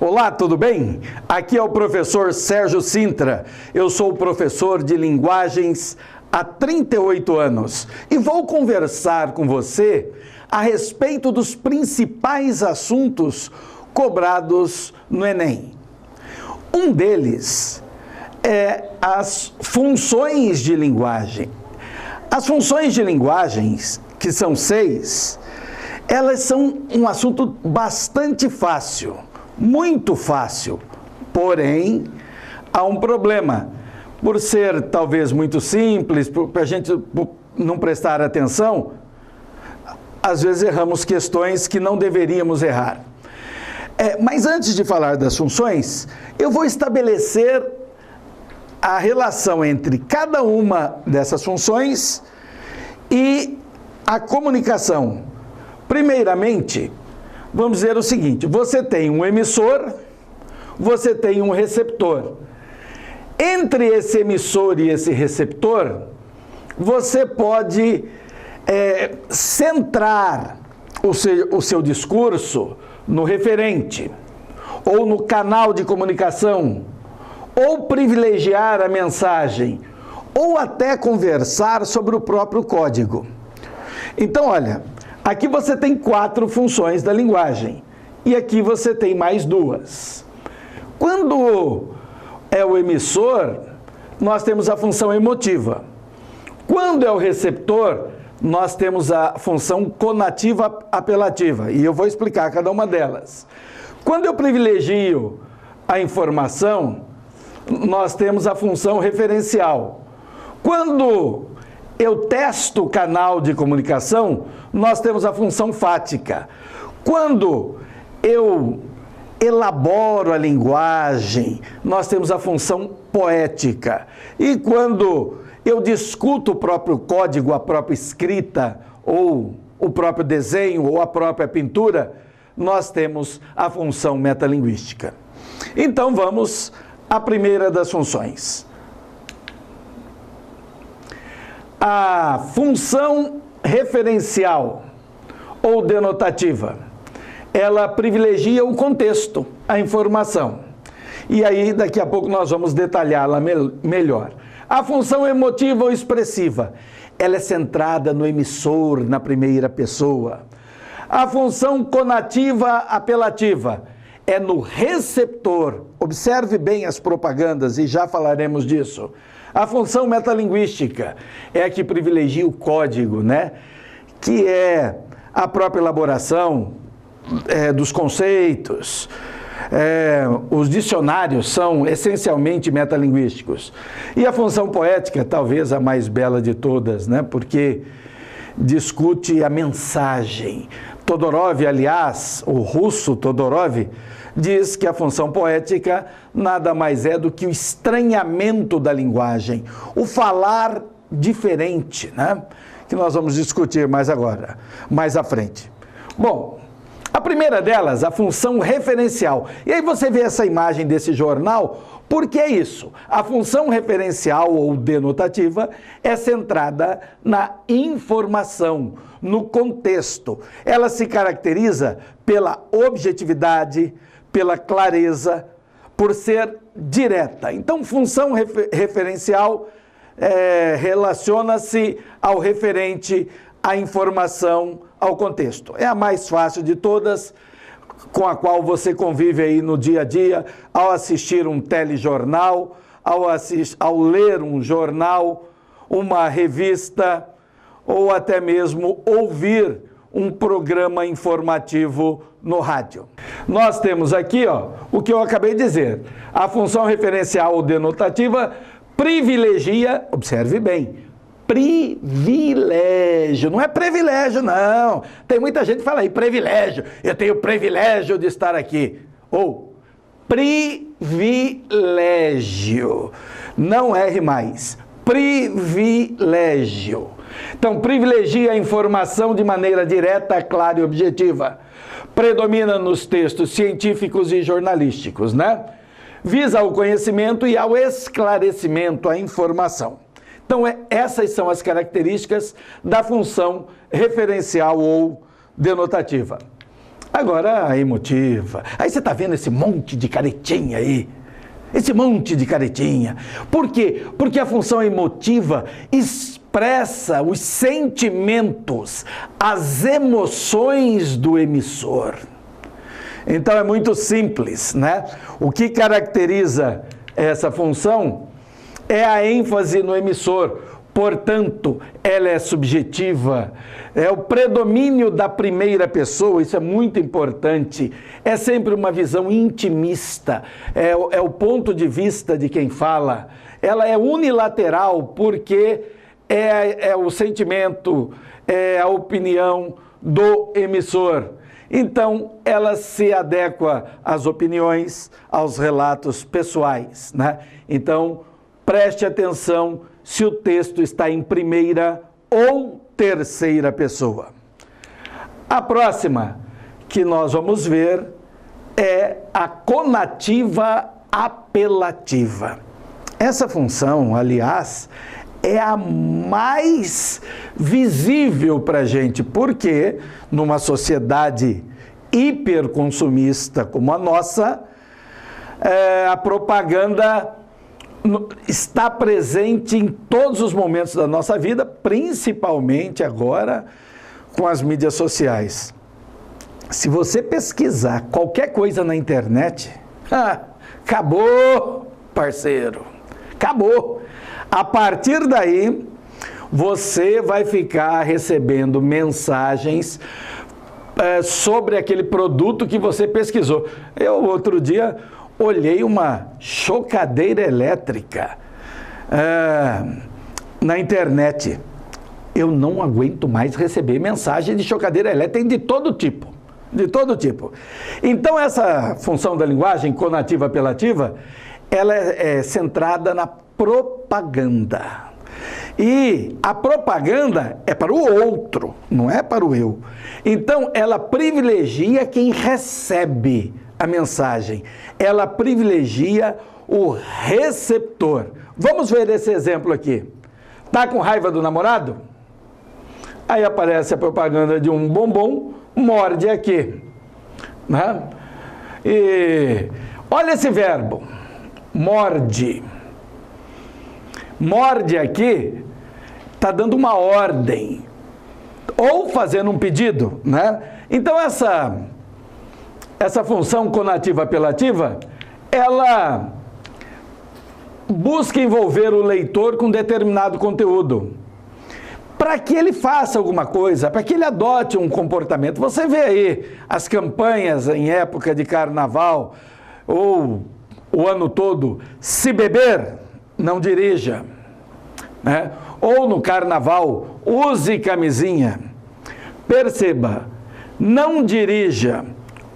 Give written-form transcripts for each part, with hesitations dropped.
Olá, tudo bem? Aqui é o professor Sérgio Sintra. Eu sou professor de linguagens há 38 anos e vou conversar com você a respeito dos principais assuntos cobrados no Enem. Um deles é as funções de linguagem. As funções de linguagens, que são 6, elas são um assunto bastante fácil, muito fácil. Porém, há um problema. Por ser talvez muito simples, para a gente não prestar atenção, às vezes erramos questões que não deveríamos errar. Mas antes de falar das funções, eu vou estabelecer a relação entre cada uma dessas funções e a comunicação. Primeiramente, vamos dizer o seguinte: você tem um emissor, você tem um receptor. Entre esse emissor e esse receptor, você pode centrar o seu discurso no referente, ou no canal de comunicação, ou privilegiar a mensagem, ou até conversar sobre o próprio código. Então, olha, aqui você tem 4 funções da linguagem, e aqui você tem mais 2. Quando é o emissor, nós temos a função emotiva. Quando é o receptor, nós temos a função conativa apelativa, e eu vou explicar cada uma delas. Quando eu privilegio a informação, nós temos a função referencial. Quando eu testo o canal de comunicação, nós temos a função fática. Quando eu elaboro a linguagem, nós temos a função poética. E quando eu discuto o próprio código, a própria escrita, ou o próprio desenho, ou a própria pintura, nós temos a função metalinguística. Então vamos à primeira das funções. A função referencial ou denotativa, ela privilegia o contexto, a informação. E aí, daqui a pouco, nós vamos detalhá-la melhor. A função emotiva ou expressiva, ela é centrada no emissor, na primeira pessoa. A função conativa apelativa é no receptor. Observe bem as propagandas e já falaremos disso. A função metalinguística é a que privilegia o código, né? Que é a própria elaboração dos conceitos. Os dicionários são essencialmente metalinguísticos. E a função poética, talvez a mais bela de todas, né? Porque discute a mensagem. Todorov, aliás, o russo Todorov, diz que a função poética nada mais é do que o estranhamento da linguagem, o falar diferente, né? Que nós vamos discutir mais à frente. Bom, a primeira delas, a função referencial. E aí você vê essa imagem desse jornal, porque é isso. A função referencial ou denotativa é centrada na informação, no contexto. Ela se caracteriza pela objetividade, pela clareza, por ser direta. Então, função referencial relaciona-se ao referente, à informação, ao contexto. É a mais fácil de todas, com a qual você convive aí no dia a dia, ao assistir um telejornal, ao ler um jornal, uma revista, ou até mesmo ouvir um programa informativo no rádio. Nós temos aqui, o que eu acabei de dizer. A função referencial ou denotativa privilegia, observe bem, privilégio, não é privilégio, não. Tem muita gente que fala aí, privilégio, eu tenho o privilégio de estar aqui. Ou, privilégio, não erre mais, privilégio. Então, privilegia a informação de maneira direta, clara e objetiva. Predomina nos textos científicos e jornalísticos, né? Visa ao conhecimento e ao esclarecimento, à informação. Então, essas são as características da função referencial ou denotativa. Agora a emotiva. Aí você está vendo esse monte de caretinha aí. Esse monte de caretinha. Por quê? Porque a função emotiva expressa os sentimentos, as emoções do emissor. Então é muito simples, né? O que caracteriza essa função é a ênfase no emissor. Portanto, ela é subjetiva, é o predomínio da primeira pessoa, isso é muito importante. É sempre uma visão intimista, é o ponto de vista de quem fala. Ela é unilateral porque é o sentimento, é a opinião do emissor. Então, ela se adequa às opiniões, aos relatos pessoais, né? Então, preste atenção se o texto está em primeira ou terceira pessoa. A próxima que nós vamos ver é a conativa apelativa. Essa função, aliás, é a mais visível para a gente, porque numa sociedade hiperconsumista como a nossa, a propaganda está presente em todos os momentos da nossa vida, principalmente agora com as mídias sociais. Se você pesquisar qualquer coisa na internet, acabou, parceiro, acabou. A partir daí, você vai ficar recebendo mensagens sobre aquele produto que você pesquisou. Eu, outro dia, olhei uma chocadeira elétrica na internet. Eu não aguento mais receber mensagem de chocadeira elétrica, tem de todo tipo. De todo tipo. Então, essa função da linguagem conativa apelativa, ela é centrada na propaganda. E a propaganda é para o outro, não é para o eu. Então, ela privilegia quem recebe a mensagem. Ela privilegia o receptor. Vamos ver esse exemplo aqui. Tá com raiva do namorado? Aí aparece a propaganda de um bombom, morde aqui. Né? E olha esse verbo, morde. Morde aqui, está dando uma ordem, ou fazendo um pedido, né? Então essa função conativa apelativa, ela busca envolver o leitor com determinado conteúdo, para que ele faça alguma coisa, para que ele adote um comportamento. Você vê aí as campanhas em época de carnaval, ou o ano todo, se beber, não dirija, né? Ou no carnaval, use camisinha. Perceba, não dirija,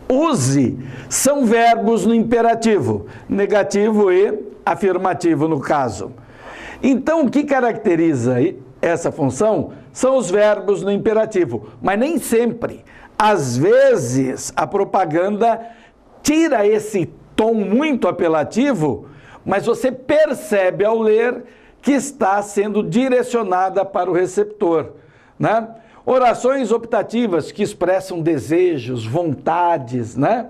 use, são verbos no imperativo, negativo e afirmativo no caso. Então, o que caracteriza essa função são os verbos no imperativo, mas nem sempre. Às vezes, a propaganda tira esse tom muito apelativo, mas você percebe ao ler que está sendo direcionada para o receptor, né? Orações optativas que expressam desejos, vontades, né?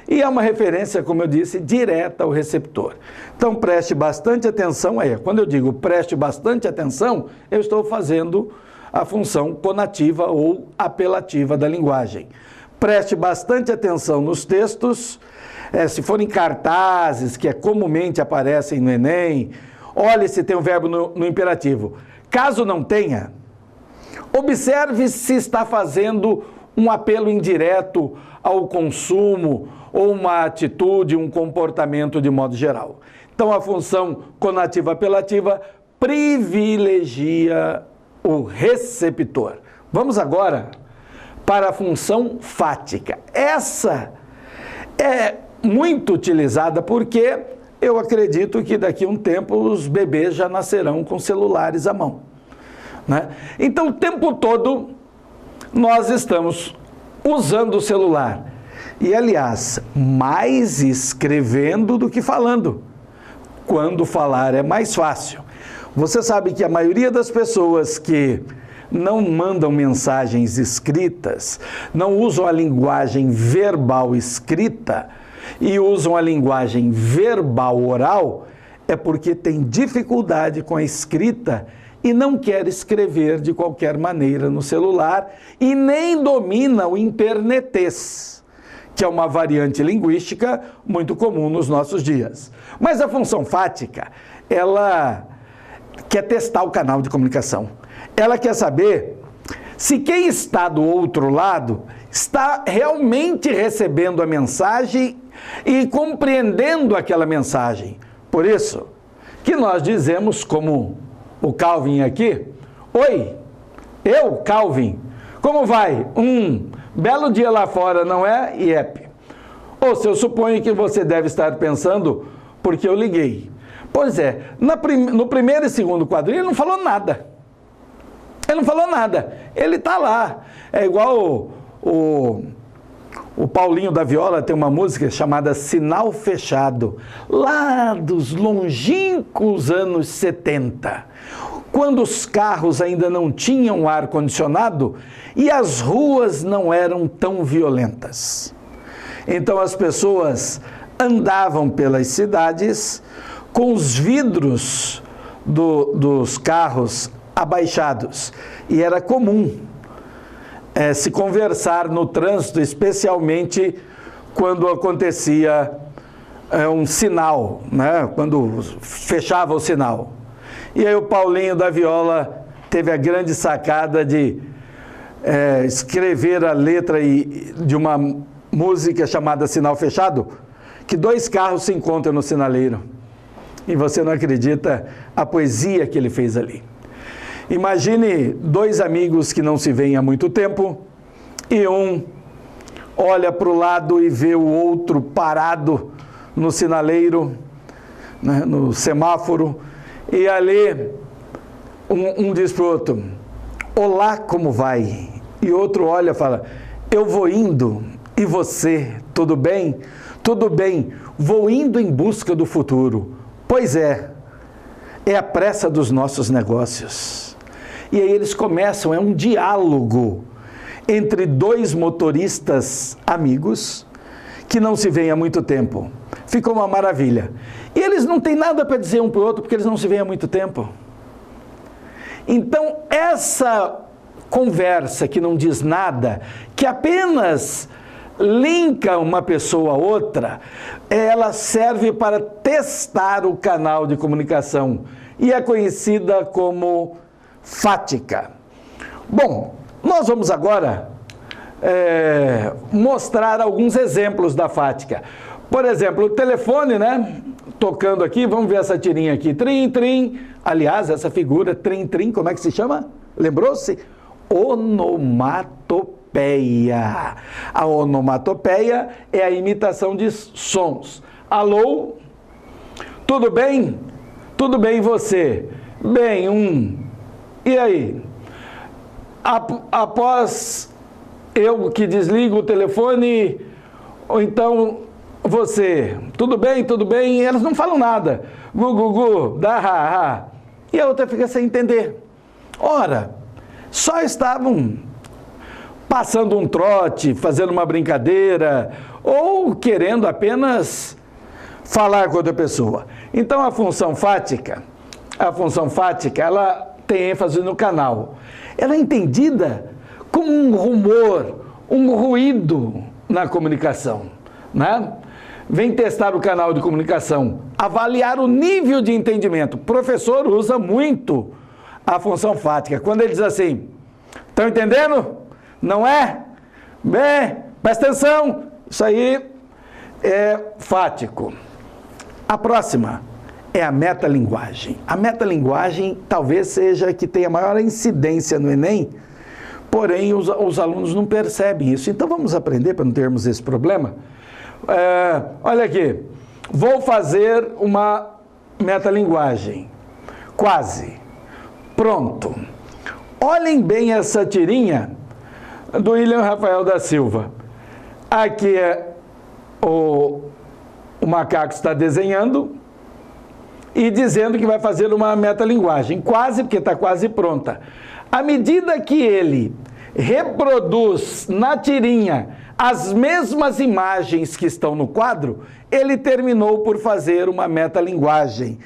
E é uma referência, como eu disse, direta ao receptor. Então preste bastante atenção aí. Quando eu digo preste bastante atenção, eu estou fazendo a função conativa ou apelativa da linguagem. Preste bastante atenção nos textos, se forem cartazes que comumente aparecem no Enem, olhe se tem um verbo no imperativo. Caso não tenha, observe se está fazendo um apelo indireto ao consumo ou uma atitude, um comportamento de modo geral. Então, a função conativa apelativa privilegia o receptor. Vamos agora para a função fática. Essa é muito utilizada porque eu acredito que daqui a um tempo os bebês já nascerão com celulares à mão, né? Então, o tempo todo nós estamos usando o celular. E, aliás, mais escrevendo do que falando. Quando falar é mais fácil. Você sabe que a maioria das pessoas que não mandam mensagens escritas, não usam a linguagem verbal escrita e usam a linguagem verbal oral, é porque tem dificuldade com a escrita e não quer escrever de qualquer maneira no celular e nem domina o impernetês, que é uma variante linguística muito comum nos nossos dias. Mas a função fática, ela quer testar o canal de comunicação. Ela quer saber se quem está do outro lado está realmente recebendo a mensagem e compreendendo aquela mensagem. Por isso que nós dizemos, como o Calvin aqui: oi, eu, Calvin, como vai? Belo dia lá fora, não é? IEP. Ou se eu suponho que você deve estar pensando, porque eu liguei. Pois é, no primeiro e segundo quadrinho ele não falou nada. Ele não falou nada. Ele está lá. É igual o Paulinho da Viola tem uma música chamada Sinal Fechado, lá dos longínquos anos 70, quando os carros ainda não tinham ar-condicionado e as ruas não eram tão violentas. Então as pessoas andavam pelas cidades com os vidros dos carros abaixados, e era comum se conversar no trânsito, especialmente quando acontecia um sinal, né? Quando fechava o sinal. E aí o Paulinho da Viola teve a grande sacada de escrever a letra de uma música chamada Sinal Fechado, que dois carros se encontram no sinaleiro. E você não acredita a poesia que ele fez ali. Imagine dois amigos que não se veem há muito tempo e um olha para o lado e vê o outro parado no sinaleiro, né, no semáforo, e ali um diz para o outro: olá, como vai? E outro olha e fala: eu vou indo, e você, tudo bem? Tudo bem, vou indo em busca do futuro. Pois é a pressa dos nossos negócios. E aí eles começam, é um diálogo entre dois motoristas amigos que não se veem há muito tempo. Ficou uma maravilha. E eles não têm nada para dizer um para o outro porque eles não se veem há muito tempo. Então essa conversa que não diz nada, que apenas linka uma pessoa a outra, ela serve para testar o canal de comunicação e é conhecida como fática. Bom, nós vamos agora mostrar alguns exemplos da fática. Por exemplo, o telefone, né? Tocando aqui, vamos ver essa tirinha aqui. Trim, trim. Aliás, essa figura, trim, trim, como é que se chama? Lembrou-se? Onomatopeia. A onomatopeia é a imitação de sons. Alô? Tudo bem? Tudo bem, e você? Bem, E aí? Após eu que desligo o telefone, ou então você, tudo bem, tudo bem? E elas não falam nada. Gu, gu, gu, dá, ha, ha. E a outra fica sem entender. Ora, só estavam passando um trote, fazendo uma brincadeira, ou querendo apenas falar com outra pessoa. Então a função fática, ela tem ênfase no canal. Ela é entendida como um rumor, um ruído na comunicação, né? Vem testar o canal de comunicação, avaliar o nível de entendimento. O professor usa muito a função fática. Quando ele diz assim: estão entendendo? Não é? Bem, presta atenção. Isso aí é fático. A próxima é a metalinguagem. A metalinguagem talvez seja a que tenha maior incidência no Enem, porém os alunos não percebem isso. Então vamos aprender para não termos esse problema. Olha aqui, vou fazer uma metalinguagem. Quase. Pronto. Olhem bem essa tirinha do William Rafael da Silva. Aqui o macaco está desenhando e dizendo que vai fazer uma metalinguagem. Quase, porque está quase pronta. À medida que ele reproduz na tirinha as mesmas imagens que estão no quadro, ele terminou por fazer uma metalinguagem.